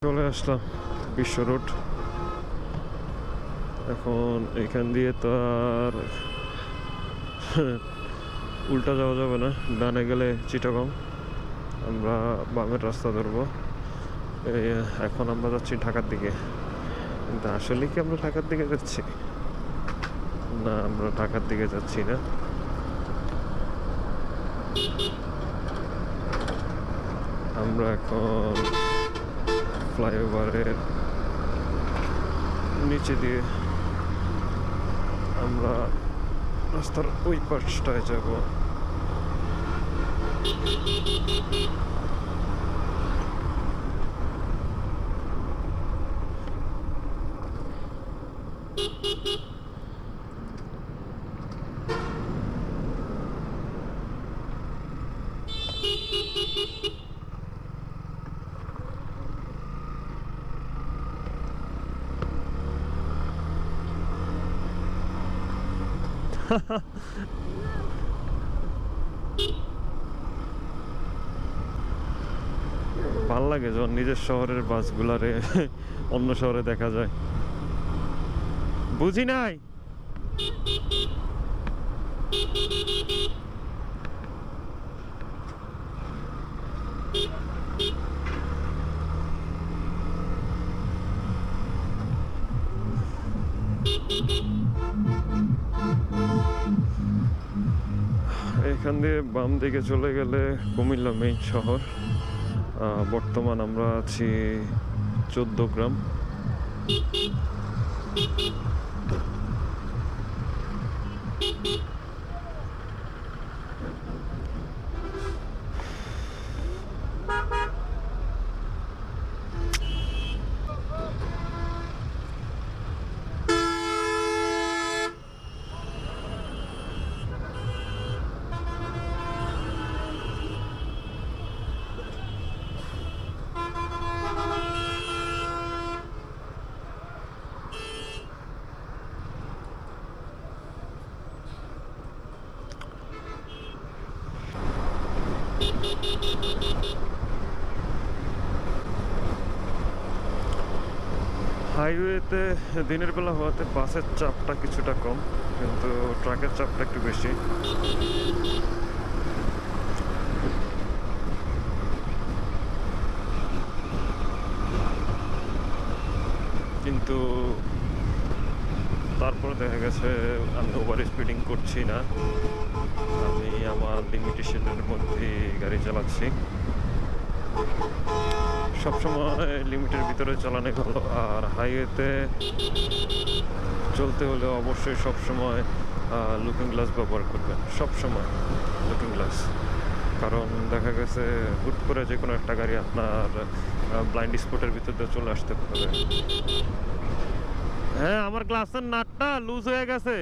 চলে আসলাম বিশ্ব রোড। এখন এখান দিয়ে তো আর উল্টা যাওয়া যাবে না, ডানে গেলে চিটাগং, আমরা বামের রাস্তা ধরবো। এখন আমরা যাচ্ছি ঢাকার দিকে, কিন্তু আসলে কি আমরা ঢাকার দিকে যাচ্ছি? না, আমরা ঢাকার দিকে যাচ্ছি না। আমরা এখন ফ্লাইওভারের নিচে দিয়ে আমরা রাস্তার ওই পাশটায় যাব। ভাল লাগে যখন নিজের শহরের বাসগুলারে অন্য শহরে দেখা যায়। বুঝি নাই এখান দিয়ে বাম দিকে চলে গেলে কুমিল্লা মেইন শহর। বর্তমান আমরা আছি 14 গ্রাম। হাইওয়েতে দিনের বেলা হওয়াতে বাসের চাপটা কিছুটা কম, কিন্তু ট্রাকের চাপটা একটু বেশি। কিন্তু তারপরে দেখা গেছে আমি ওভার স্পিডিং করছি না, আমি আমার লিমিটেশনের মধ্যে গাড়ি চালাচ্ছি। সবসময় লিমিটের ভিতরে চালানো ভালো। আর হাইওয়েতে চলতে হলে অবশ্যই সবসময় লুকিং গ্লাস ব্যবহার করবেন, সবসময় লুকিং গ্লাস। কারণ দেখা গেছে হুট করে যে কোনো একটা গাড়ি আপনার ব্লাইন্ড স্পটের ভিতর দিয়ে চলে আসতে পারে। হ্যাঁ, আমার গ্লাসের নাটটা লুজ হয়ে গেছে।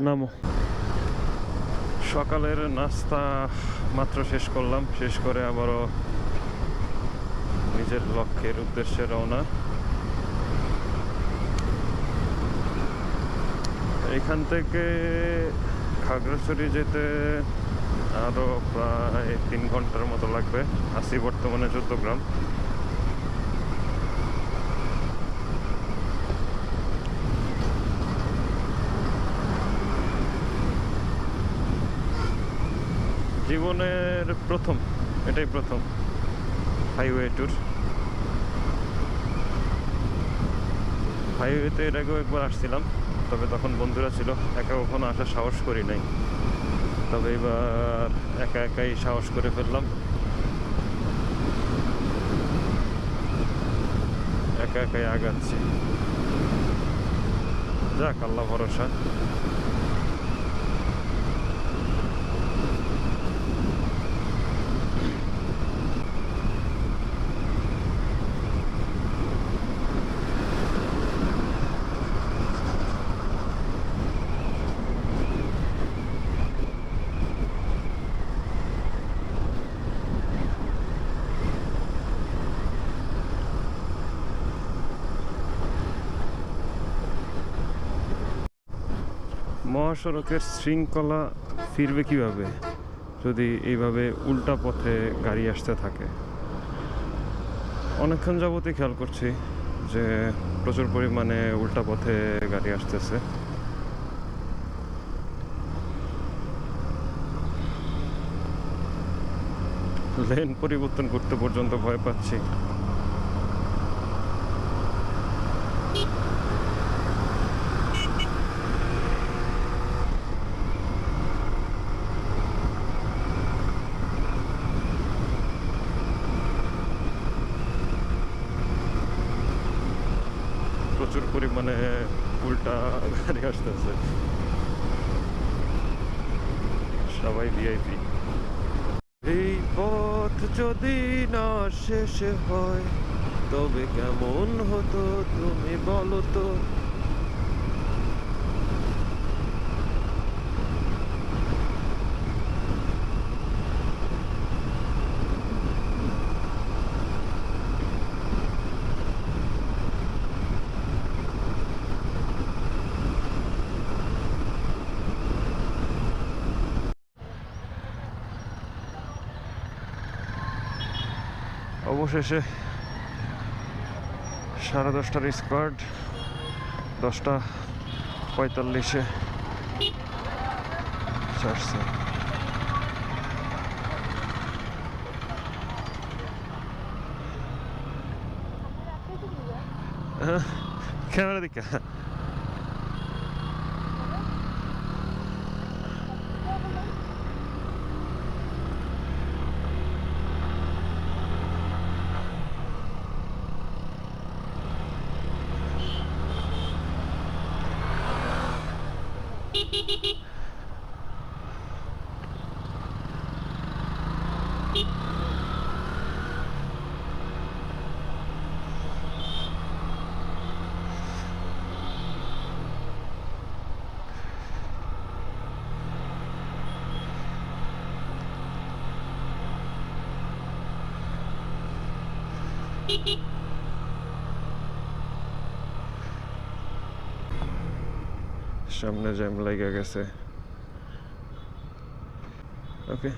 নামো। সকালের নাস্তা মাত্র শেষ করলাম, শেষ করে আবারও নিজের লক্ষ্যের উদ্দেশ্যে রওনা। এখান থেকে খাগড়াছড়ি যেতে আরও প্রায় 3 ঘন্টার মতো লাগবে। আছি বর্তমানে 14 গ্রাম। জীবনের প্রথম, এটাই প্রথম হাইওয়ে ট্যুর। হাইওয়েতে এর আগেও একবার আসছিলাম, তবে তখন বন্ধুরা ছিল, একা কখনো আসার সাহস করি নাই। তবে এবার একা একাই সাহস করে ফেললাম, একা একাই আগাচ্ছি। যাক, আল্লাহ ভরসা। মহাসড়কের শৃঙ্খলা ফিরবে কিভাবে যদি এইভাবে উল্টা পথে গাড়ি আসতে থাকে? অনেকক্ষণ যাবতই খেয়াল করছি যে প্রচুর পরিমাণে উল্টা পথে গাড়ি আসতেছে। লেন পরিবর্তন করতে পর্যন্ত ভয় পাচ্ছি। প্রচুর পরিমাণে উল্টা গাড়ি আসতেছে, সবাই ভিআইপি। এই পথ যদি না শেষ হয় তবে কেমন হতো তুমি বলো তো? অবশেষে 10:30টার স্কোয়াড 10:45-এ ছাড়ছে। ক্যামেরা দিকে সামনে জ্যাম লেগে গেছে। ওকে,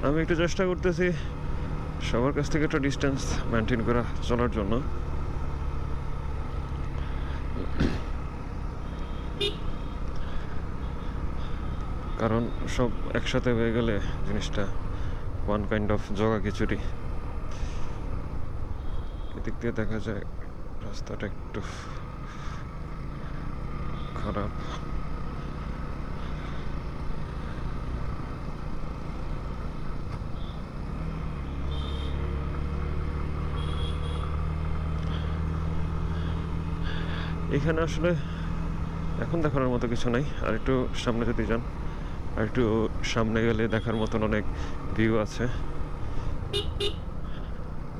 আমি একটু চেষ্টা করতেছি সবার কাছ থেকে একটা ডিস্টেন্স মেনটেন করা চলার জন্য। কারণ সব একসাথে হয়ে গেলে জিনিসটা ওয়ান কাইন্ড অফ জগা খিচুড়ি। এদিক দিয়ে দেখা যায় রাস্তাটা একটু খারাপ। এখানে আসলে এখন দেখার মতো কিছু নাই, আর একটু সামনে যদি যান, আর একটু সামনে গেলে দেখার মতন অনেক ভিউ আছে।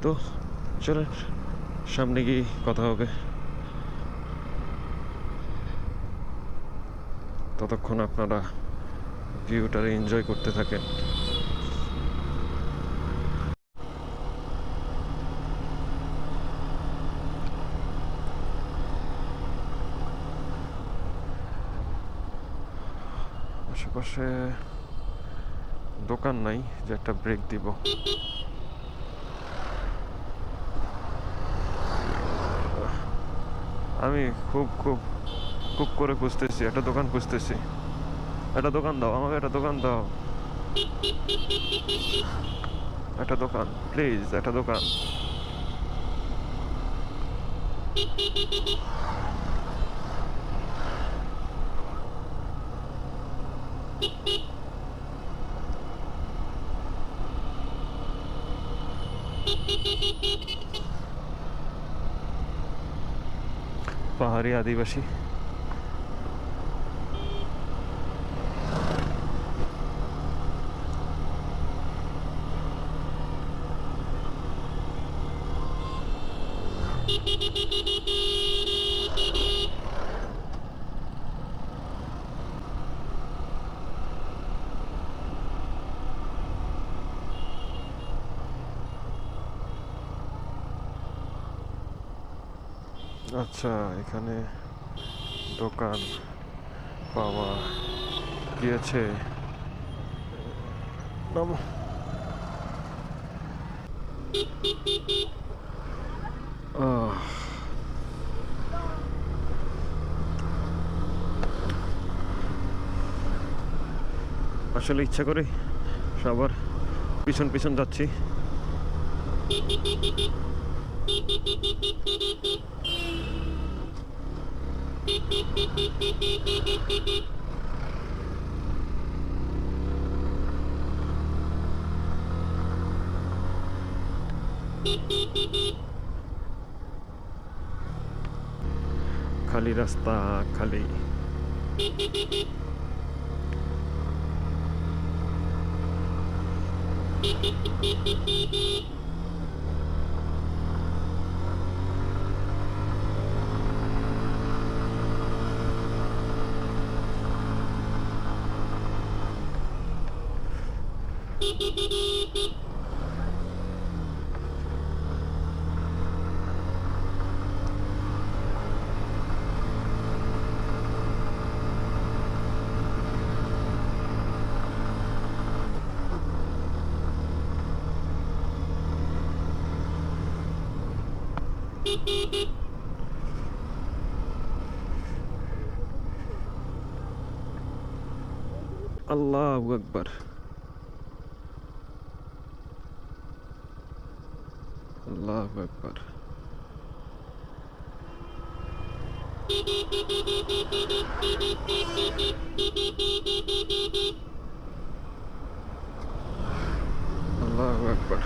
তো চলেন সামনে গিয়ে কথা হবে। ততক্ষণ আপনারা ভিউটারে এনজয় করতে থাকেন। আশেপাশে দোকান নাই যে একটা ব্রেক দিব। আমি খুব খুব খুব করে খুঁজতেছি, একটা দোকান খুঁজতেছি। একটা দোকান দাও আমাকে, একটা দোকান দাও। একটা দোকান, প্লিজ একটা দোকান। পাহাড়ি আদিবাসী। আচ্ছা, এখানে দোকান পাওয়া গিয়েছে। নামো। আসলে ইচ্ছা করে সবার পিছন পিছন যাচ্ছি। খালি রাস্তা, খালি। আল্লাহু আকবার, আল্লাহু আকবার। আল্লাহু আকবার।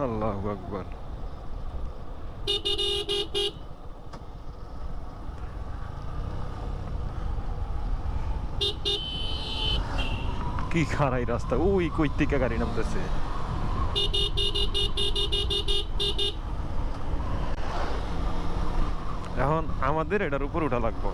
আল্লাহু আকবার। কি খারাই রাস্তা, ওই কই থেকে গাড়ি নামতেছে। এখন আমাদের এটার উপর উঠা লাগবে।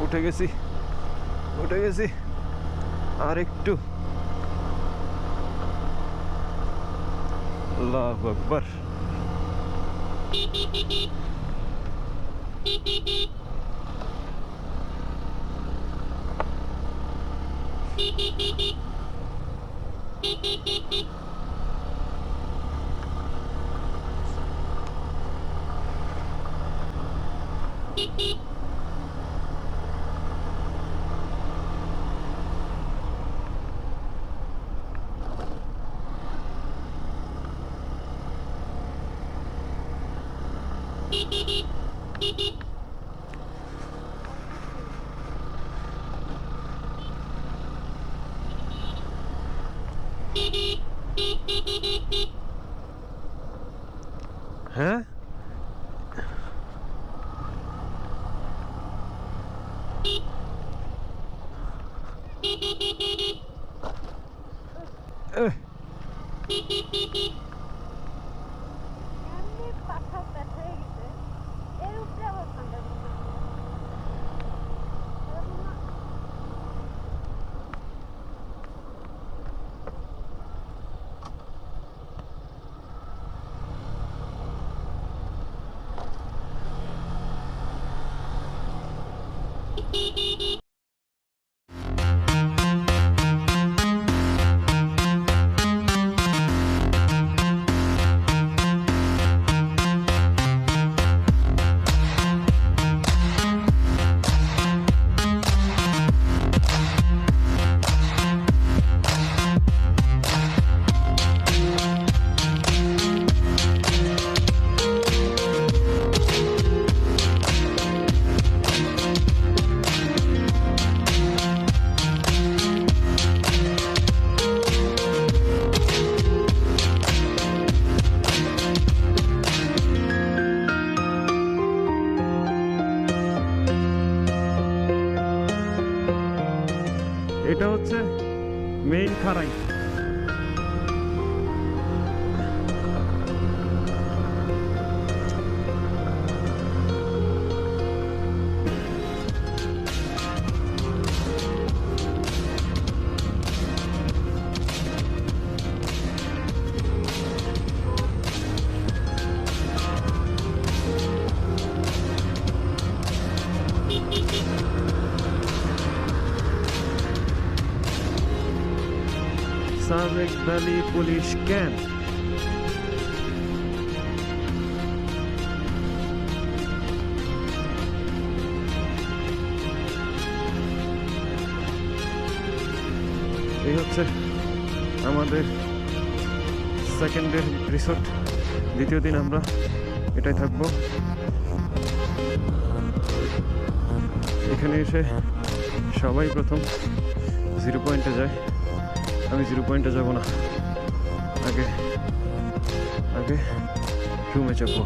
উঠে গেছি, উঠে গেছি, আর একটু। আল্লাহু আকবার। হ্যাঁ এটা হচ্ছে মেইন খারাই। Sajek Valley Police Camp. এই হচ্ছে আমাদের সেকেন্ডের রিসোর্ট। দ্বিতীয় দিন আমরা এটাই থাকবো। এখানে এসে সবাই প্রথম 0 পয়েন্টে যায়। আমি 0 পয়েন্টে যাব না, আগে রুমে যাবো।